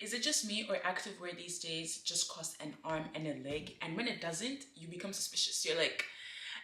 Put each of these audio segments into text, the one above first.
Is it just me or activewear these days just costs an arm and a leg? And when it doesn't, you become suspicious. You're like,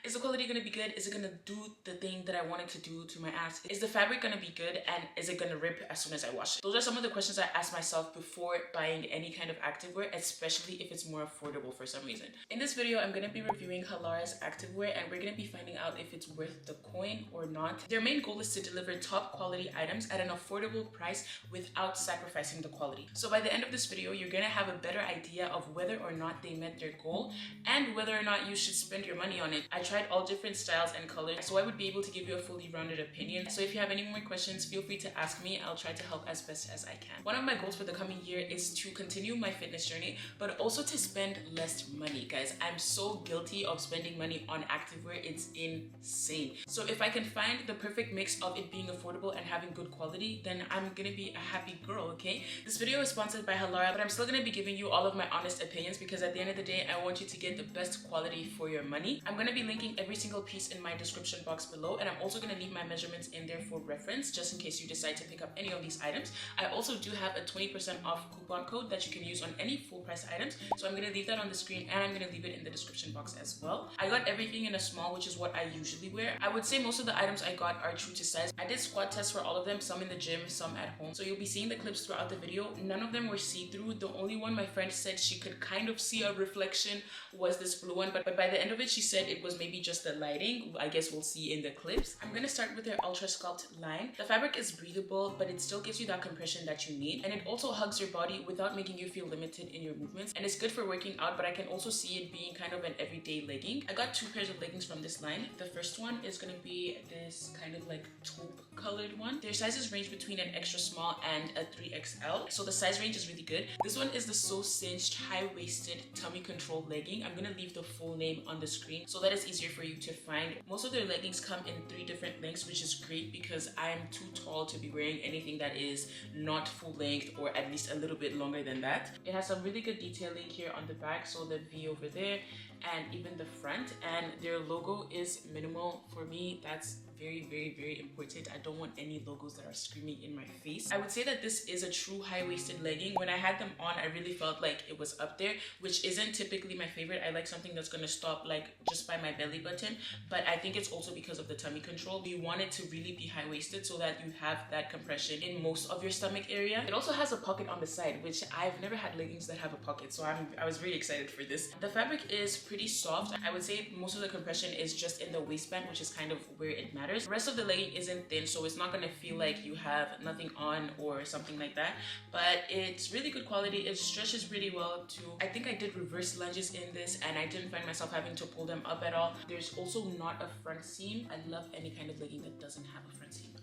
is the quality gonna be good? Is it gonna do the thing that I wanted to do to my ass? Is the fabric gonna be good? And is it gonna rip as soon as I wash it? Those are some of the questions I ask myself before buying any kind of activewear, especially if it's more affordable for some reason. In this video, I'm gonna be reviewing Halara's activewear and we're gonna be finding out if it's worth the coin or not. Their main goal is to deliver top quality items at an affordable price without sacrificing the quality. So by the end of this video, you're gonna have a better idea of whether or not they met their goal and whether or not you should spend your money on it. I tried all different styles and colors, so I would be able to give you a fully rounded opinion. So if you have any more questions, feel free to ask me. I'll try to help as best as I can. One of my goals for the coming year is to continue my fitness journey, but also to spend less money. Guys, I'm so guilty of spending money on activewear. It's insane. So if I can find the perfect mix of it being affordable and having good quality, then I'm gonna be a happy girl, okay? This video is sponsored by Halara, but I'm still gonna be giving you all of my honest opinions because at the end of the day, I want you to get the best quality for your money. I'm gonna be linking every single piece in my description box below, and I'm also going to leave my measurements in there for reference just in case you decide to pick up any of these items. I also do have a 20% off coupon code that you can use on any full price items, so I'm going to leave that on the screen and I'm going to leave it in the description box as well. I got everything in a small, which is what I usually wear. I would say most of the items I got are true to size. I did squat tests for all of them, some in the gym, some at home, so you'll be seeing the clips throughout the video. None of them were see-through. The only one my friend said she could kind of see a reflection was this blue one, but by the end of it she said it was maybe just the lighting. I guess we'll see in the clips. I'm gonna start with their UltraSculpt line. The fabric is breathable, but it still gives you that compression that you need, and it also hugs your body without making you feel limited in your movements, and it's good for working out, but I can also see it being kind of an everyday legging. I got 2 pairs of leggings from this line. The first one is gonna be this kind of like taupe colored one. Their sizes range between an extra small and a 3XL, so the size range is really good. This one is the SoCinched high-waisted tummy control legging. I'm gonna leave the full name on the screen so that it's easier for you to find. Most of their leggings come in 3 different lengths, which is great because I am too tall to be wearing anything that is not full length or at least a little bit longer than that. It has some really good detailing here on the back, so the V over there and even the front, and their logo is minimal. For me, that's very important. I don't want any logos that are screaming in my face. I would say that this is a true high-waisted legging. When I had them on, I really felt like it was up there, which isn't typically my favorite. I like something that's gonna stop like just by my belly button, but I think it's also because of the tummy control. You want it to really be high-waisted so that you have that compression in most of your stomach area. It also has a pocket on the side, which I've never had leggings that have a pocket, so I was very excited for this. The fabric is pretty soft. I would say most of the compression is just in the waistband, which is kind of where it matters. The rest of the legging isn't thin, so it's not gonna feel like you have nothing on or something like that, but it's really good quality. It stretches really well too. I think I did reverse lunges in this and I didn't find myself having to pull them up at all. There's also not a front seam. I love any kind of legging that doesn't have a front seam.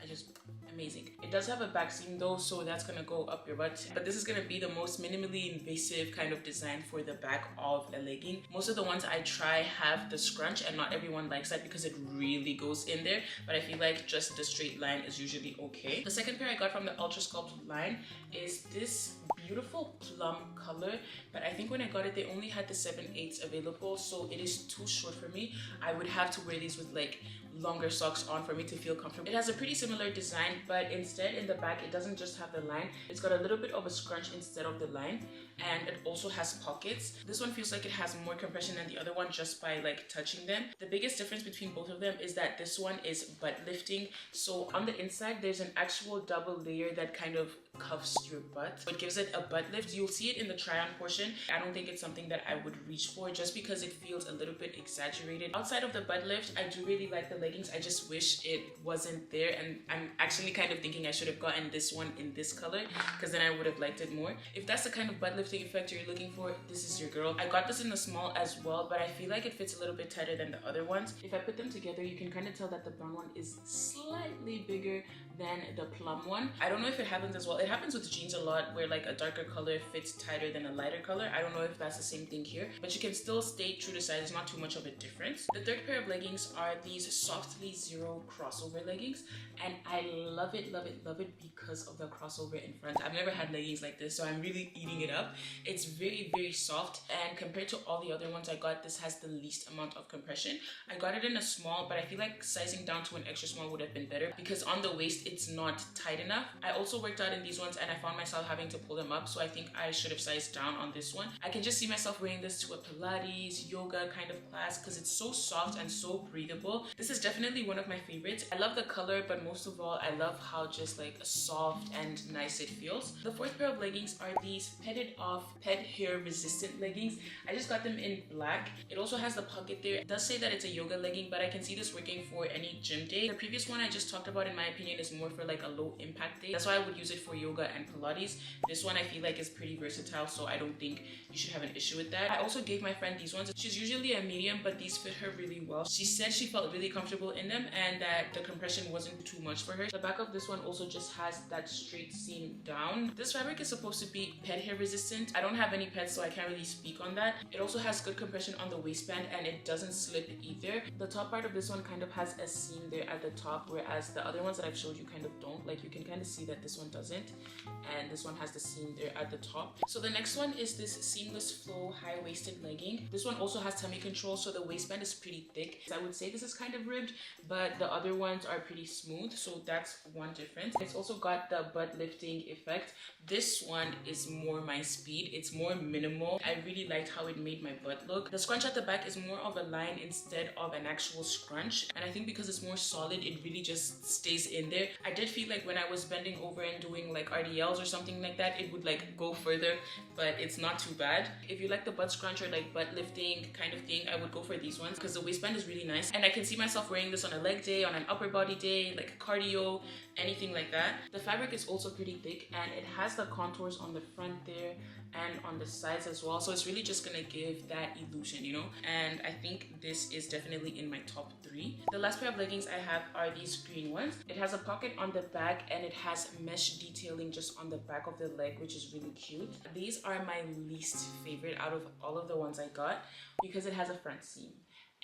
Amazing. It does have a back seam though, so that's gonna go up your butt, but this is gonna be the most minimally invasive kind of design for the back of a legging. Most of the ones I try have the scrunch, and not everyone likes that because it really goes in there, but I feel like just the straight line is usually okay. The second pair I got from the UltraSculpt line is this beautiful plum color, but I think when I got it they only had the 7/8 available, so it is too short for me. I would have to wear these with like longer socks on for me to feel comfortable. It has a pretty similar design, but instead in the back it doesn't just have the line, it's got a little bit of a scrunch instead of the line, and it also has pockets. This one feels like it has more compression than the other one just by like touching them. The biggest difference between both of them is that this one is butt lifting, so on the inside there's an actual double layer that kind of cuffs your butt, so it gives it a butt lift. You'll see it in the try-on portion. I don't think it's something that I would reach for just because it feels a little bit exaggerated. Outside of the butt lift, I do really like the leggings. I just wish it wasn't there, and I'm actually kind of thinking I should have gotten this one in this color because then I would have liked it more. If that's the kind of butt lifting effect you're looking for, this is your girl. I got this in the small as well, but I feel like it fits a little bit tighter than the other ones. If I put them together, you can kind of tell that the brown one is slightly bigger than the plum one. I don't know if it happens as well. It happens with jeans a lot where like a darker color fits tighter than a lighter color. I don't know if that's the same thing here, but you can still stay true to size. It's not too much of a difference. The third pair of leggings are these Softlyzero crossover leggings, and I love it because of the crossover in front. I've never had leggings like this, so I'm really eating it up. It's very soft, and compared to all the other ones I got, this has the least amount of compression. I got it in a small, but I feel like sizing down to an extra small would have been better because on the waist it's not tight enough. I also worked out in these these ones and I found myself having to pull them up, so I think I should have sized down on this one. I can just see myself wearing this to a Pilates, yoga kind of class because it's so soft and so breathable. This is definitely one of my favorites. I love the color, but most of all, I love how just like soft and nice it feels. The fourth pair of leggings are these Patitoff pet hair resistant leggings. I just got them in black. It also has the pocket there. It does say that it's a yoga legging, but I can see this working for any gym day. The previous one I just talked about, in my opinion, is more for like a low impact day. That's why I would use it for yoga and Pilates. This one I feel like is pretty versatile, so I don't think you should have an issue with that. I also gave my friend these ones. She's usually a medium, but these fit her really well. She said she felt really comfortable in them and that the compression wasn't too much for her. The back of this one also just has that straight seam down. This fabric is supposed to be pet hair resistant. I don't have any pets, so I can't really speak on that. It also has good compression on the waistband and it doesn't slip either. The top part of this one kind of has a seam there at the top, whereas the other ones that I've showed you kind of don't. Like you can kind of see that this one doesn't, and this one has the seam there at the top. So the next one is this seamless flow high-waisted legging. This one also has tummy control, so the waistband is pretty thick. So I would say this is kind of ribbed, but the other ones are pretty smooth, so that's one difference. It's also got the butt lifting effect. This one is more my speed. It's more minimal. I really liked how it made my butt look. The scrunch at the back is more of a line instead of an actual scrunch, and I think because it's more solid, it really just stays in there. I did feel like when I was bending over and doing like RDLs or something like that, it would like go further, but it's not too bad. If you like the butt scrunch or like butt lifting kind of thing, I would go for these ones because the waistband is really nice, and I can see myself wearing this on a leg day, on an upper body day, like cardio, anything like that. The fabric is also pretty thick and it has the contours on the front there and on the sides as well, so it's really just gonna give that illusion, you know, and I think this is definitely in my top 3. The last pair of leggings I have are these green ones. It has a pocket on the back and it has mesh detailing just on the back of the leg, which is really cute. These are my least favorite out of all of the ones I got because it has a front seam,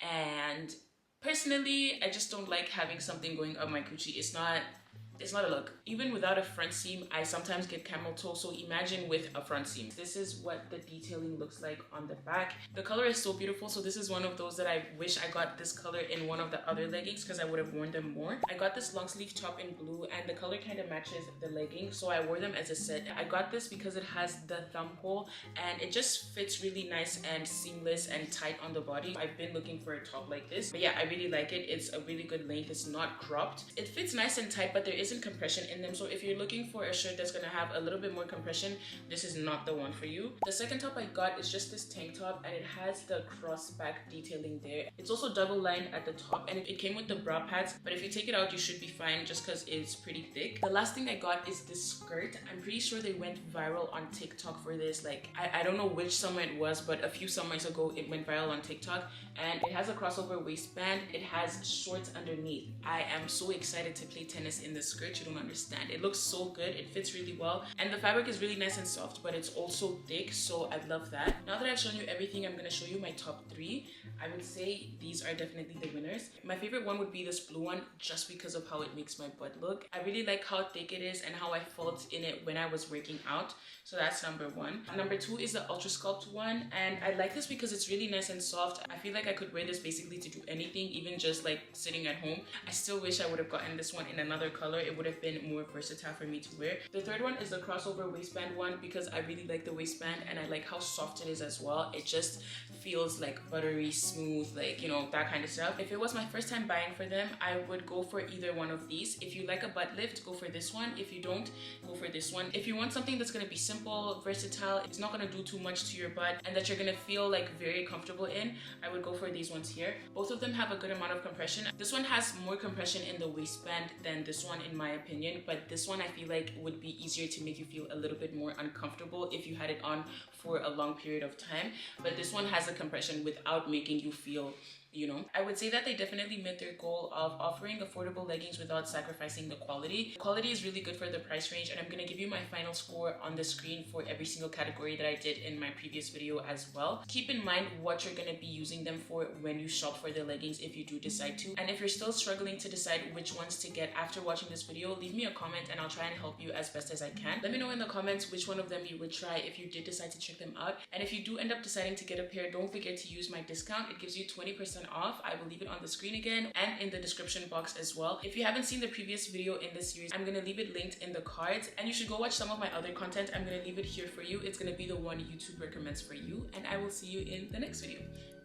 and personally I just don't like having something going up my coochie. It's not a look. Even without a front seam, I sometimes get camel toe, so imagine with a front seam. This is what the detailing looks like on the back. The color is so beautiful, so this is one of those that I wish I got this color in one of the other leggings because I would have worn them more. I got this long sleeve top in blue and the color kind of matches the legging, so I wore them as a set. I got this because it has the thumb hole and it just fits really nice and seamless and tight on the body. I've been looking for a top like this, but yeah, I really like it. It's a really good length. It's not cropped. It fits nice and tight, but there isn't compression in them, so if you're looking for a shirt that's gonna have a little bit more compression, this is not the one for you. The second top I got is just this tank top and it has the cross back detailing there. It's also double lined at the top and it came with the bra pads, but if you take it out you should be fine just because it's pretty thick. The last thing I got is this skirt. I'm pretty sure they went viral on TikTok for this. Like I don't know which summer it was, but a few summers ago it went viral on TikTok, and it has a crossover waistband. It has shorts underneath. I am so excited to play tennis in this skirt. You don't understand. It looks so good. It fits really well and the fabric is really nice and soft, but it's also thick, so I love that. Now that I've shown you everything, I'm going to show you my top 3. I would say these are definitely the winners. My favorite one would be this blue one just because of how it makes my butt look. I really like how thick it is and how I felt in it when I was working out, so that's number 1. Number 2 is the UltraSculpt one, and I like this because it's really nice and soft. I feel like I could wear this basically to do anything, even just like sitting at home. I still wish I would have gotten this one in another color. It would have been more versatile for me to wear. The third one is the crossover waistband one because I really like the waistband and I like how soft it is as well. It just feels like buttery smooth, like, you know, that kind of stuff. If it was my first time buying for them, I would go for either one of these. If you like a butt lift, go for this one. If you don't, go for this one. If you want something that's going to be simple, versatile, it's not going to do too much to your butt and that you're going to feel like very comfortable in, I would go for these ones here. Both of them have a good amount of compression. This one has more compression in the waistband than this one in my opinion, but this one I feel like would be easier to make you feel a little bit more uncomfortable if you had it on for a long period of time. But this one has the compression without making you feel, you know. I would say that they definitely met their goal of offering affordable leggings without sacrificing the quality. The quality is really good for the price range, and I'm going to give you my final score on the screen for every single category that I did in my previous video as well. Keep in mind what you're going to be using them for when you shop for the leggings if you do decide to. And if you're still struggling to decide which ones to get after watching this video, leave me a comment and I'll try and help you as best as I can. Let me know in the comments which one of them you would try if you did decide to check them out. And if you do end up deciding to get a pair, don't forget to use my discount. It gives you 20% off. I will leave it on the screen again and in the description box as well. If you haven't seen the previous video in this series, I'm gonna leave it linked in the cards, and you should go watch some of my other content. I'm gonna leave it here for you. It's gonna be the one YouTube recommends for you, and I will see you in the next video.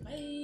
Bye.